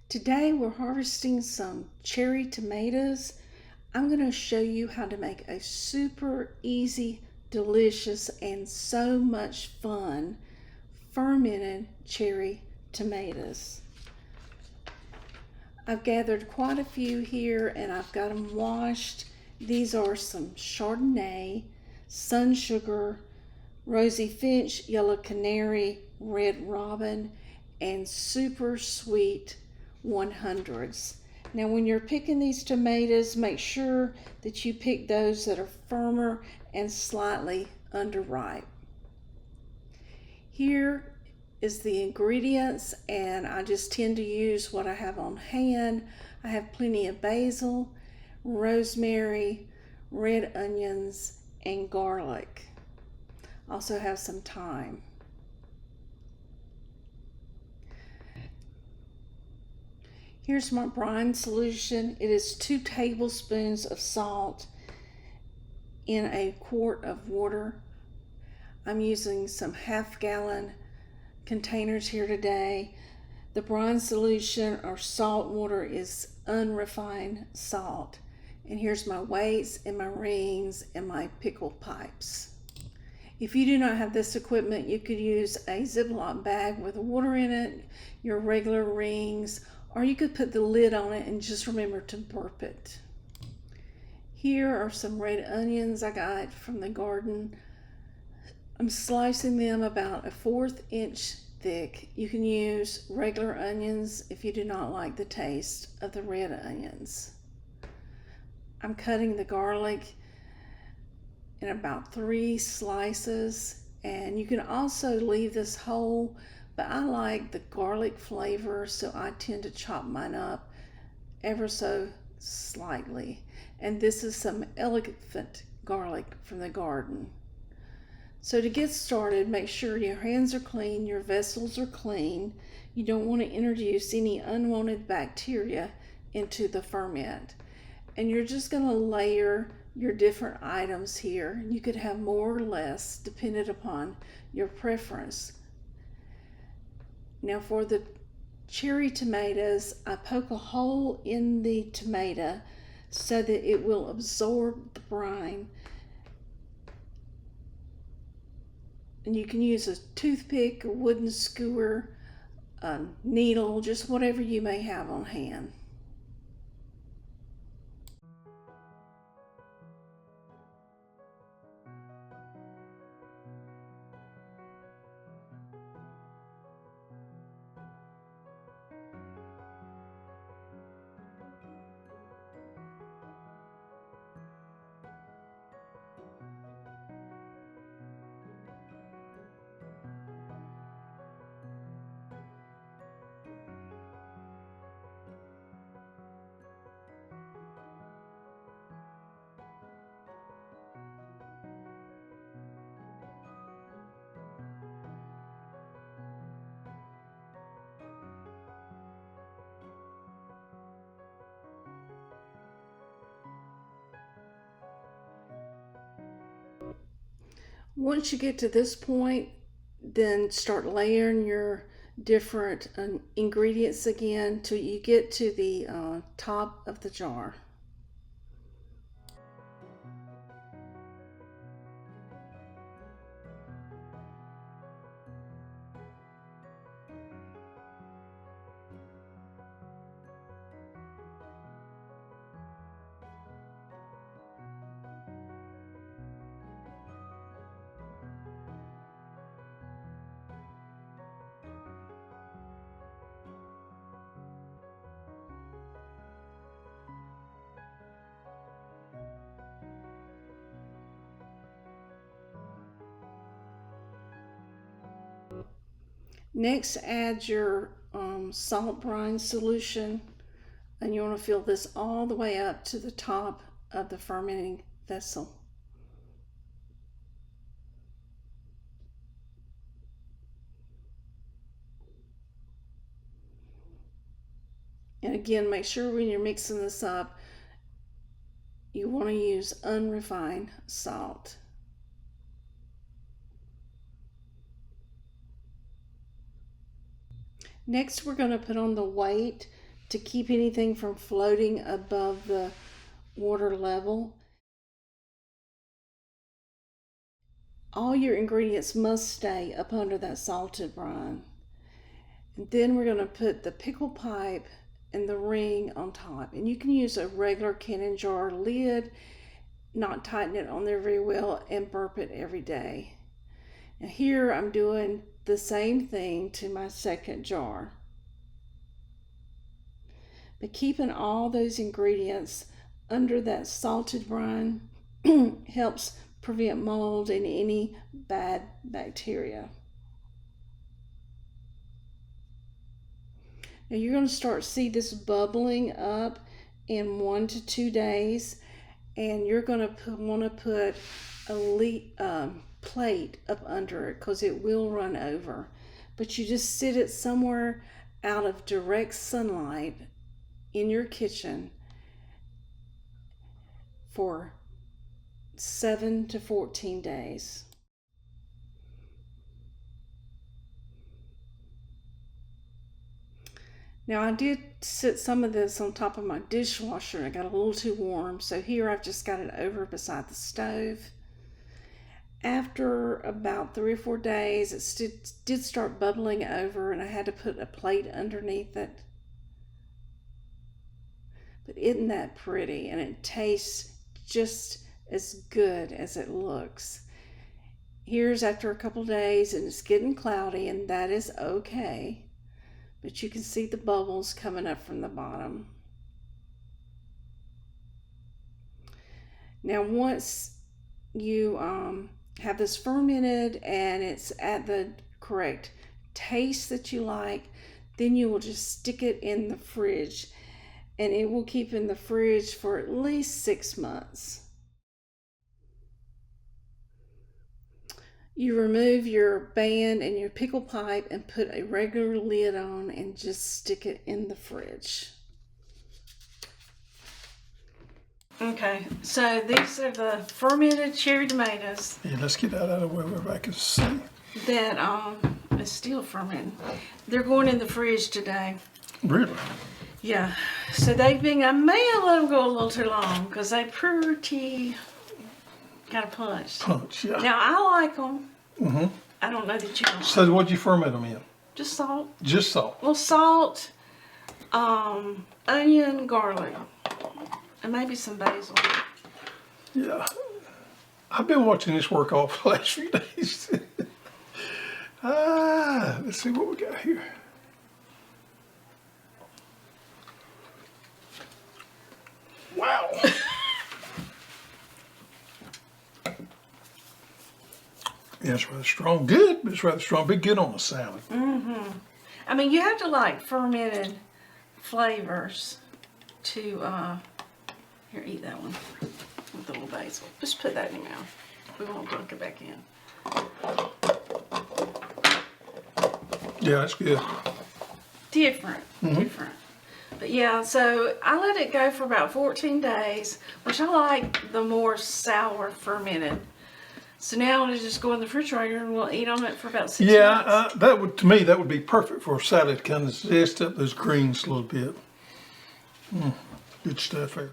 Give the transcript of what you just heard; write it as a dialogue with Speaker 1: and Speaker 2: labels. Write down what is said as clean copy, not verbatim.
Speaker 1: Today we're harvesting some cherry tomatoes. I'm going to show you how to make a super easy, delicious, and so much fun fermented cherry tomatoes. I've gathered quite a few here and I've got them washed. These are some Chardonnay, Sun Sugar, Rosy Finch, Yellow Canary, Red Robin, and super sweet 100s. Now when you're picking these tomatoes, make sure that you pick those that are firmer and slightly underripe. Here is the ingredients, and I just tend to use what I have on hand. I have plenty of basil, rosemary, red onions, and garlic. Also have some thyme. Here's my brine solution. It is 2 tablespoons of salt in a quart of water. I'm using some half-gallon containers here today. The brine solution or salt water is unrefined salt. And here's my weights and my rings and my pickle pipes. If you do not have this equipment, you could use a Ziploc bag with water in it, your regular rings, or you could put the lid on it and just remember to burp it. Here are some red onions I got from the garden. I'm slicing them about a 1/4 inch thick. You can use regular onions if you do not like the taste of the red onions. I'm cutting the garlic in about 3 slices, and you can also leave this whole, but I like the garlic flavor, so I tend to chop mine up ever so slightly. And this is some elephant garlic from the garden. So to get started, make sure your hands are clean, your vessels are clean. You don't want to introduce any unwanted bacteria into the ferment. And you're just going to layer your different items here. You could have more or less depending upon your preference. Now for the cherry tomatoes, I poke a hole in the tomato so that it will absorb the brine. And you can use a toothpick, a wooden skewer, a needle, just whatever you may have on hand. Once you get to this point, then start layering your different ingredients again till you get to the top of the jar. Next, add your salt brine solution, and you want to fill this all the way up to the top of the fermenting vessel. And again, make sure when you're mixing this up, you want to use unrefined salt. Next, we're going to put on the weight to keep anything from floating above the water level. All your ingredients must stay up under that salted brine. And then we're going to put the pickle pipe and the ring on top. And you can use a regular canning jar lid, not tighten it on there very well, and burp it every day. Now here I'm doing the same thing to my second jar. But keeping all those ingredients under that salted brine helps prevent mold and any bad bacteria. Now you're going to start to see this bubbling up in 1 to 2 days, and you're going to want to put a plate up under it because it will run over. But you just sit it somewhere out of direct sunlight in your kitchen for 7 to 14 days. Now I did sit some of this on top of my dishwasher and it got a little too warm, so here I've just got it over beside the stove. After about 3 or 4 days, it did start bubbling over and I had to put a plate underneath it. But isn't that pretty? And it tastes just as good as it looks. Here's after a couple days and it's getting cloudy, and that is okay. But you can see the bubbles coming up from the bottom. Now once you have this fermented and it's at the correct taste that you like, then you will just stick it in the fridge, and it will keep in the fridge for at least 6 months. You remove your band and your pickle pipe and put a regular lid on and just stick it in the fridge. Okay, so these are the fermented cherry tomatoes.
Speaker 2: Yeah, let's get that out of the way where everybody can see.
Speaker 1: That is still fermenting. They're going in the fridge today.
Speaker 2: Really?
Speaker 1: Yeah, so they've been, I may have let them go a little too long because they pretty got a punch.
Speaker 2: Punch, yeah.
Speaker 1: Now I like them.
Speaker 2: Mm-hmm.
Speaker 1: I don't know that you don't.
Speaker 2: So what'd you ferment them in?
Speaker 1: Just salt.
Speaker 2: Just salt.
Speaker 1: Well, salt, onion, garlic, and maybe some basil.
Speaker 2: Yeah. I've been watching this work off the last few days. Let's see what we got here. Wow. Yeah, it's rather strong. Good, but it's rather strong. Be good on a salad.
Speaker 1: Mm-hmm. I mean, you have to like fermented flavors to, here, eat that one with the little basil. Just put that in your mouth. We won't dunk it back in.
Speaker 2: Yeah, that's good.
Speaker 1: Different. But yeah, so I let it go for about 14 days, which I like the more sour fermented. So now it'll just go in the refrigerator and we'll eat on it for about 6 months.
Speaker 2: Yeah, that would, to me, that would be perfect for a salad. Kind of zest up those greens a little bit. Good stuff there.